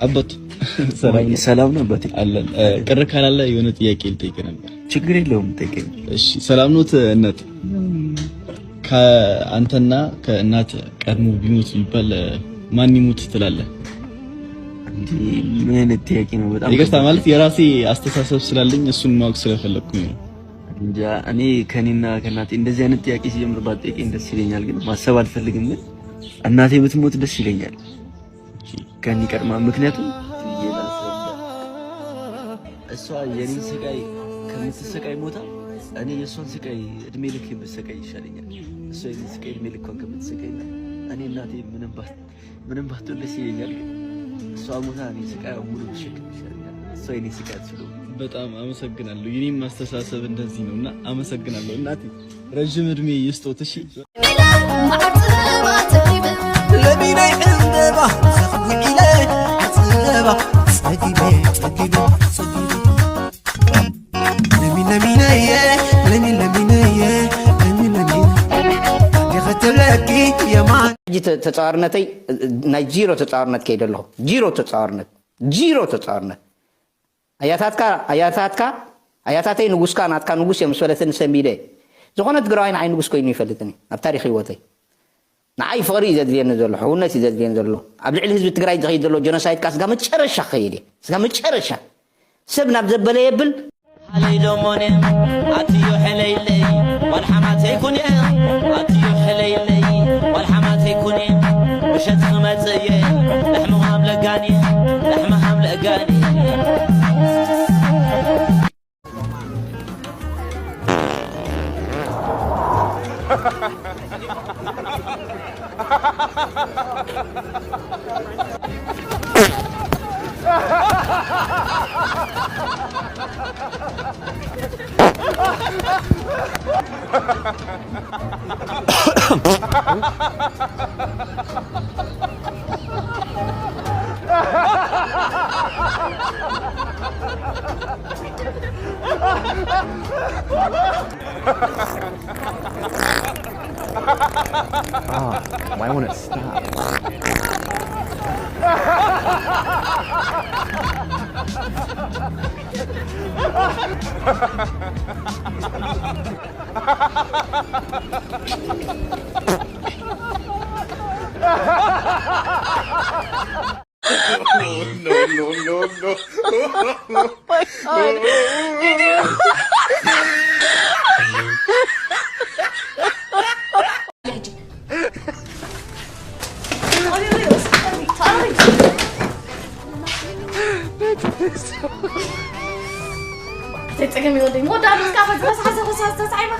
አባቱ ሰላም ነው አባቴ አለን። ቅር ካላለ የሆነ ጥያቄ ልጠይቅ ነበር። ችግር የለውም ጠይቀኝ። እሺ ሰላም ነው እናት? ከአንተና ከእናት ቀድሞ ቢሞት ቢባል ማን ይሞት ትላለህ? እንዴ ምን አይነት ጥያቄ ነው? በጣም ይቅርታ ማለት የራሴ አስተሳሰብ ስላለኝ እሱን ማወቅ ስለፈለኩኝ ነው። እንጃ እኔ ከኔና ከእናቴ እንደዚህ አይነት ጥያቄ ሲጀምር ባጠይቀኝ ደስ ይለኛል፣ ግን ማሰብ አልፈልግም። ግን እናቴ ብትሞት ደስ ይለኛል ከኔ ቀድማ። ምክንያቱም እሷ የኔን ስቃይ ከምትሰቃይ ሞታ እኔ የእሷን ስቃይ እድሜ ልክ ብሰቃይ ይሻለኛል። እሷ የኔን ስቃይ እድሜ ልኳን ከምትሰቃይ እኔ እናቴ ምንም ባትሆን ደስ ይለኛል፣ ግን እሷ ሞታ እኔ ስቃይ ሙሉ ብሸክም ይሻለኛል። እሷ የኔን ስቃይ አትችለው። በጣም አመሰግናለሁ። የኔም ማስተሳሰብ እንደዚህ ነውና አመሰግናለሁ። እናቴ ረጅም እድሜ ይስጦት። እሺ ለሚናይ እንደባ ሰግይለ አጽባ ሰግይለ ተጻዋርነተይ ናይ ጂሮ ተጻዋርነት ከይደለሁ ጂሮ ተጻዋርነት አያታተይ ንጉስካ ናትካ ንጉስ እዮም ስበለትን ሰሚደ ዝኾነ ትግራዋይ ንዓይ ንጉስ ኮይኑ ይፈልጥኒ ኣብ ታሪክ ህይወተይ ንዓይ ፍቕሪ እዩ ዘድልየኒ ዘሎ ሕውነት እዩ ዘድልየኒ ዘሎ ኣብ ልዕሊ ህዝቢ ትግራይ ዝኸይድ ዘሎ ጀኖሳይድካ ስጋ መጨረሻ ክኸይድ እየ ስጋ መጨረሻ ሰብ ናብ ዘበለ የብል ሓለይ ደሞነ ኣትዮ ሕለይለይ ወልሓማተይ ኩን ኣትዮ ሕለይለይ ወልሓማተይ ኩን ብሸት ክመፅእ እየ ልሕምኻም ለጋኒ ልሕምኻም ለጋኒ Why won't it stop? No. Oh my God. تتكلمي ودي مو دار مسكافة بس حاسة تسعي ما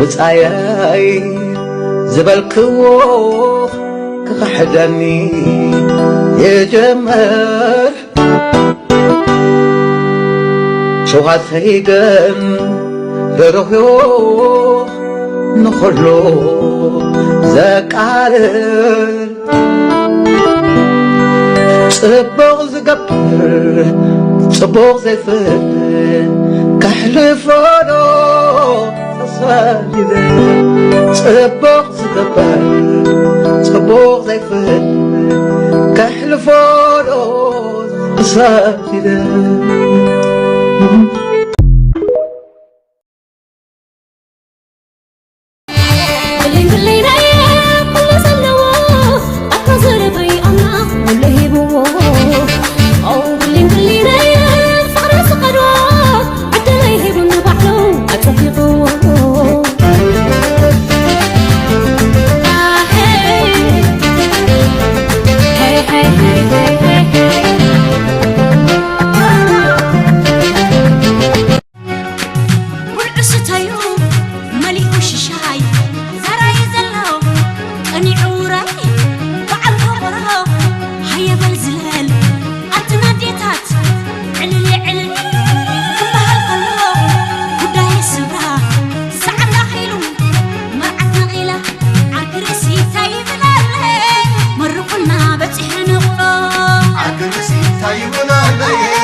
بصاياي زبلكو كخحدني يجمر شو هاتيقن درهو نخلو زكارر صبغ زقبر صبغ زيفر كحلفونو صبغ زقبر صبغ زيفر كحلفونو صافي بابا